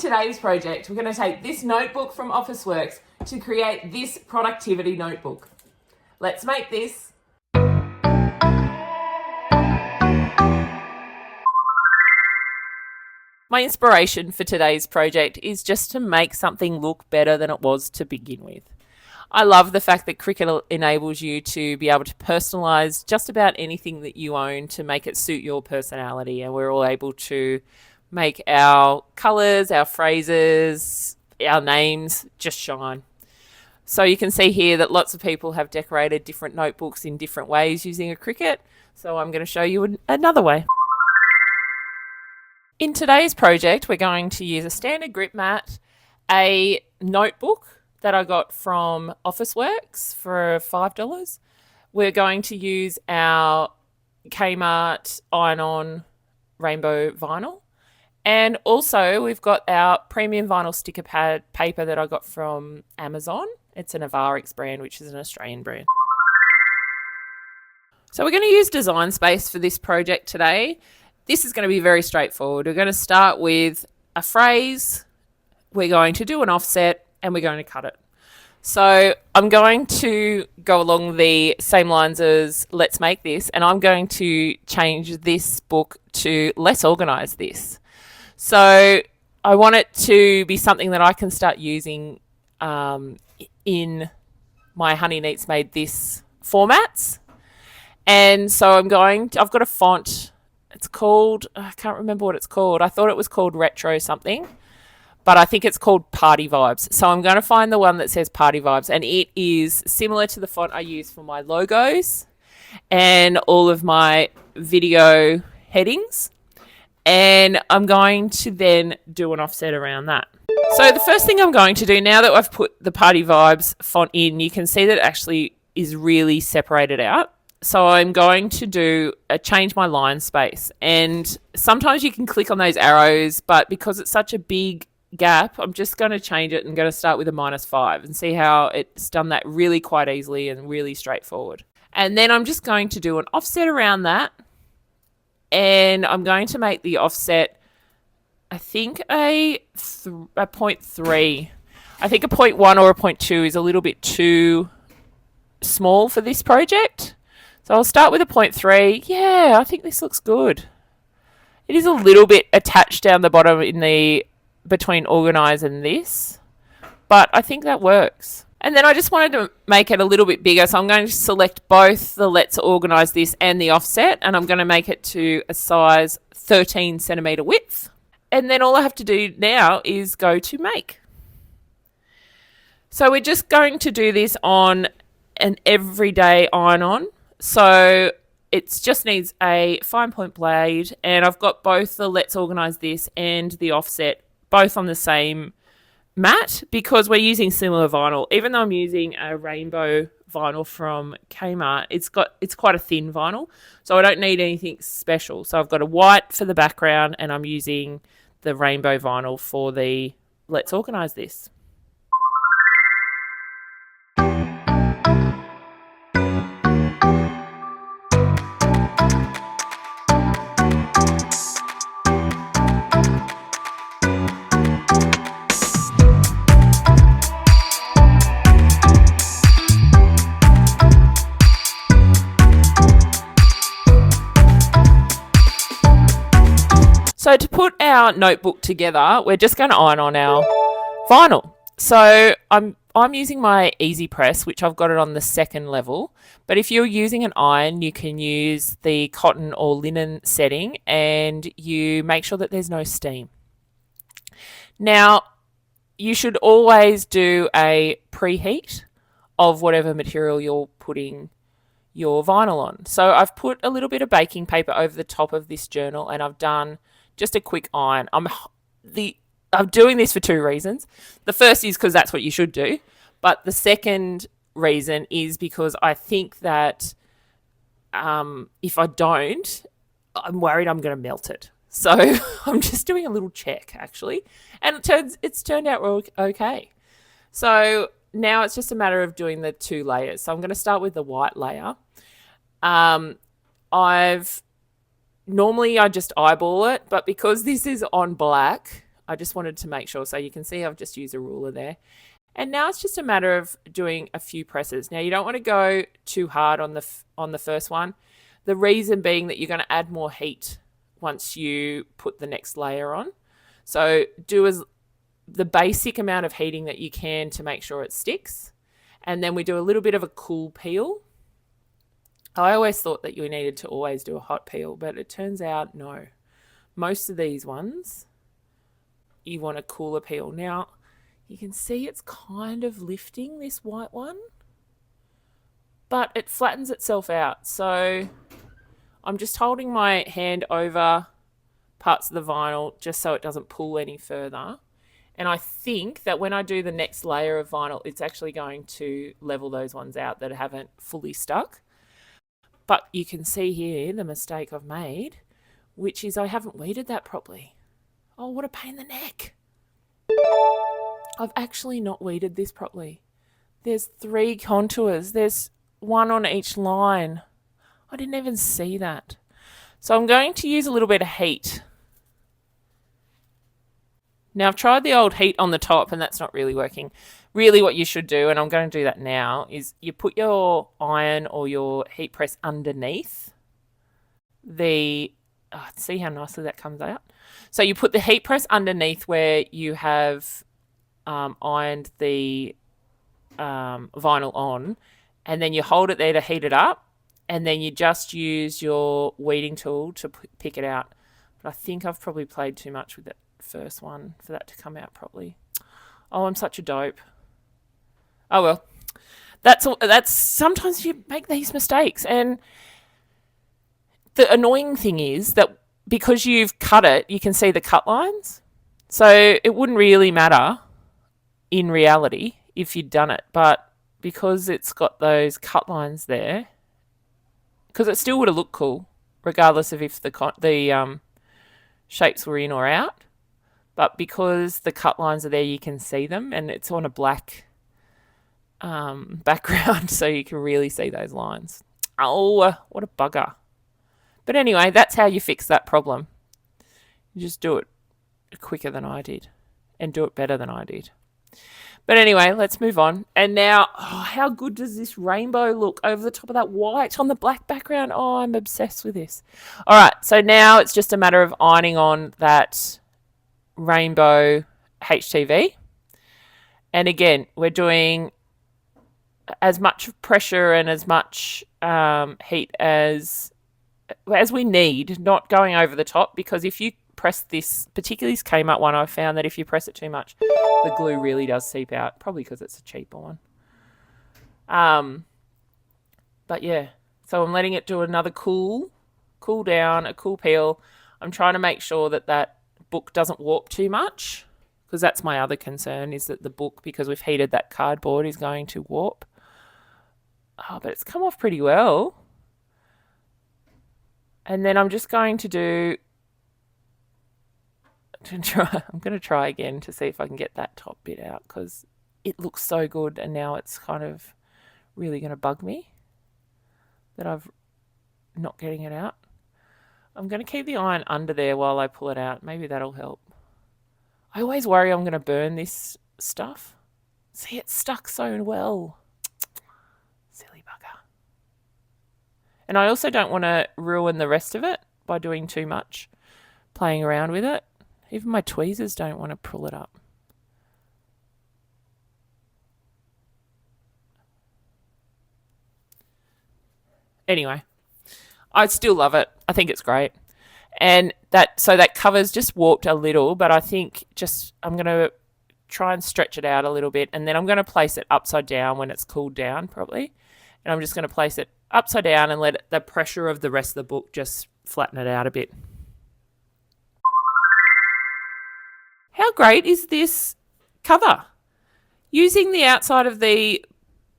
today's project, we're going to take this notebook from Officeworks to create this productivity notebook. Let's make this. My inspiration for today's project is just to make something look better than it was to begin with. I love the fact that Cricut enables you to be able to personalize just about anything that you own to make it suit your personality, and we're all able to make our colors, our phrases, our names just shine. So you can see here that lots of people have decorated different notebooks in different ways using a Cricut. So I'm going to show you another way. In today's project, we're going to use a standard grip mat, a notebook that I got from Officeworks for $5. We're going to use our KMART iron-on rainbow vinyl. And also we've got our premium vinyl sticker pad paper that I got from Amazon. It's an Embark brand, which is an Australian brand. So we're going to use Design Space for this project today. This is going to be very straightforward. We're going to start with a phrase, we're going to do an offset, and we're going to cut it. So I'm going to go along the same lines as Let's Make This, and I'm going to change this book to Let's Organize This. So I want it to be something that I can start using in my Honey Neats Made This formats. And so I've got a font. It's called, I can't remember what it's called. I thought it was called Retro something, but I think it's called Party Vibes. So I'm going to find the one that says Party Vibes, and it is similar to the font I use for my logos and all of my video headings. And I'm going to then do an offset around that. So the first thing I'm going to do, now that I've put the Party Vibes font in, you can see that it actually is really separated out. So I'm going to change my line space. And sometimes you can click on those arrows, but because it's such a big gap, I'm just going to change it and going to start with a -5 and see how it's done that really quite easily and really straightforward. And then I'm just going to do an offset around that. And I'm going to make the offset, I think a 0.3. I think a 0.1 or a 0.2 is a little bit too small for this project. So I'll start with a 0.3. Yeah, I think this looks good. It is a little bit attached down the bottom between organize and this, but I think that works. And then I just wanted to make it a little bit bigger, so I'm going to select both the Let's Organize This and the offset, and I'm going to make it to a size 13 centimeter width. And then all I have to do now is go to Make. So we're just going to do this on an everyday iron-on. So it just needs a fine point blade, and I've got both the Let's Organize This and the offset both on the same mat because we're using similar vinyl. Even though I'm using a rainbow vinyl from KMART, it's quite a thin vinyl, so I don't need anything special. So I've got a white for the background, and I'm using the rainbow vinyl for the Let's Organize This. So to put our notebook together, we're just going to iron on our vinyl. So I'm using my Easy Press, which I've got it on the second level. But if you're using an iron, you can use the cotton or linen setting, and you make sure that there's no steam. Now, you should always do a preheat of whatever material you're putting your vinyl on. So I've put a little bit of baking paper over the top of this journal, and I've done just a quick iron. I'm doing this for two reasons. The first is because that's what you should do. But the second reason is because I think that if I don't, I'm worried I'm going to melt it. So I'm just doing a little check, actually. And it's turned out okay. So now it's just a matter of doing the two layers. So I'm going to start with the white layer. Normally I just eyeball it, but because this is on black, I just wanted to make sure. So you can see I've just used a ruler there. And now it's just a matter of doing a few presses. Now you don't want to go too hard on the first one. The reason being that you're going to add more heat once you put the next layer on. So do the basic amount of heating that you can to make sure it sticks. And then we do a little bit of a cool peel. I always thought that you needed to always do a hot peel, but it turns out no. Most of these ones, you want a cooler peel. Now, you can see it's kind of lifting, this white one, but it flattens itself out. So I'm just holding my hand over parts of the vinyl just so it doesn't pull any further. And I think that when I do the next layer of vinyl, it's actually going to level those ones out that haven't fully stuck. But you can see here the mistake I've made, which is I haven't weeded that properly. Oh, what a pain in the neck. I've actually not weeded this properly. There's 3 contours. There's 1 on each line. I didn't even see that. So I'm going to use a little bit of heat. Now I've tried the old heat on the top and that's not really working. Really what you should do, and I'm going to do that now, is you put your iron or your heat press underneath the, see how nicely that comes out? So you put the heat press underneath where you have ironed the vinyl on, and then you hold it there to heat it up, and then you just use your weeding tool to pick it out. But I think I've probably played too much with that first one for that to come out properly. Oh, I'm such a dope. Oh well, that's sometimes you make these mistakes, and the annoying thing is that because you've cut it, you can see the cut lines. So it wouldn't really matter in reality if you'd done it, but because it's got those cut lines there, because it still would have looked cool regardless of if the shapes were in or out. But because the cut lines are there, you can see them, and it's on a black background, so you can really see those lines. Oh, what a bugger. But anyway, that's how you fix that problem. You just do it quicker than I did and do it better than I did. But anyway, let's move on. And now, how good does this rainbow look over the top of that white on the black background? Oh, I'm obsessed with this. All right, so now it's just a matter of ironing on that rainbow HTV. And again, we're doing as much pressure and as much heat as we need, not going over the top, because if you press this, particularly this KMART one, I found that if you press it too much, the glue really does seep out, probably because it's a cheaper one. But yeah, so I'm letting it do another cool down, a cool peel. I'm trying to make sure that that book doesn't warp too much, because that's my other concern, is that the book, because we've heated that cardboard, is going to warp. Oh, but it's come off pretty well. And then I'm just going to do, I'm going to try again to see if I can get that top bit out, because it looks so good, and now it's kind of really going to bug me that I've not getting it out. I'm going to keep the iron under there while I pull it out. Maybe that'll help. I always worry I'm going to burn this stuff. See, it's stuck so well. Silly bugger. And I also don't want to ruin the rest of it by doing too much playing around with it. Even my tweezers don't want to pull it up. Anyway, I still love it. I think it's great. And that cover's just warped a little, but I think I'm going to try and stretch it out a little bit, and then I'm going to place it upside down when it's cooled down probably. And I'm just going to place it upside down and let the pressure of the rest of the book just flatten it out a bit. How great is this cover? Using the outside of the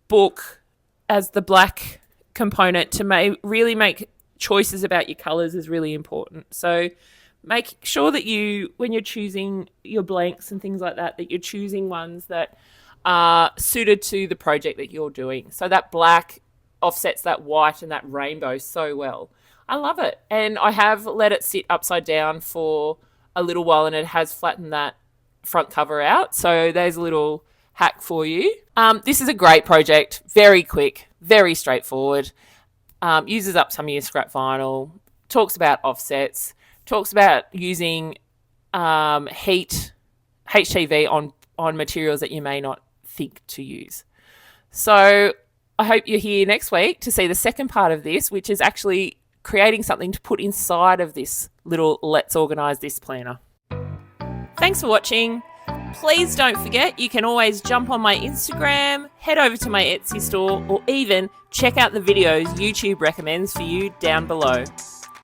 book as the black component to really make choices about your colours is really important. So make sure that when you're choosing your blanks and things like that you're choosing ones that are suited to the project that you're doing. So that black offsets that white and that rainbow so well. I love it. And I have let it sit upside down for a little while, and it has flattened that front cover out. So there's a little hack for you. This is a great project, very quick, very straightforward. Uses up some of your scrap vinyl, talks about offsets, talks about using HTV on materials that you may not think to use. So I hope you're here next week to see the second part of this, which is actually creating something to put inside of this little Let's Organise This planner. Thanks for watching. Please don't forget, you can always jump on my Instagram, head over to my Etsy store, or even check out the videos YouTube recommends for you down below.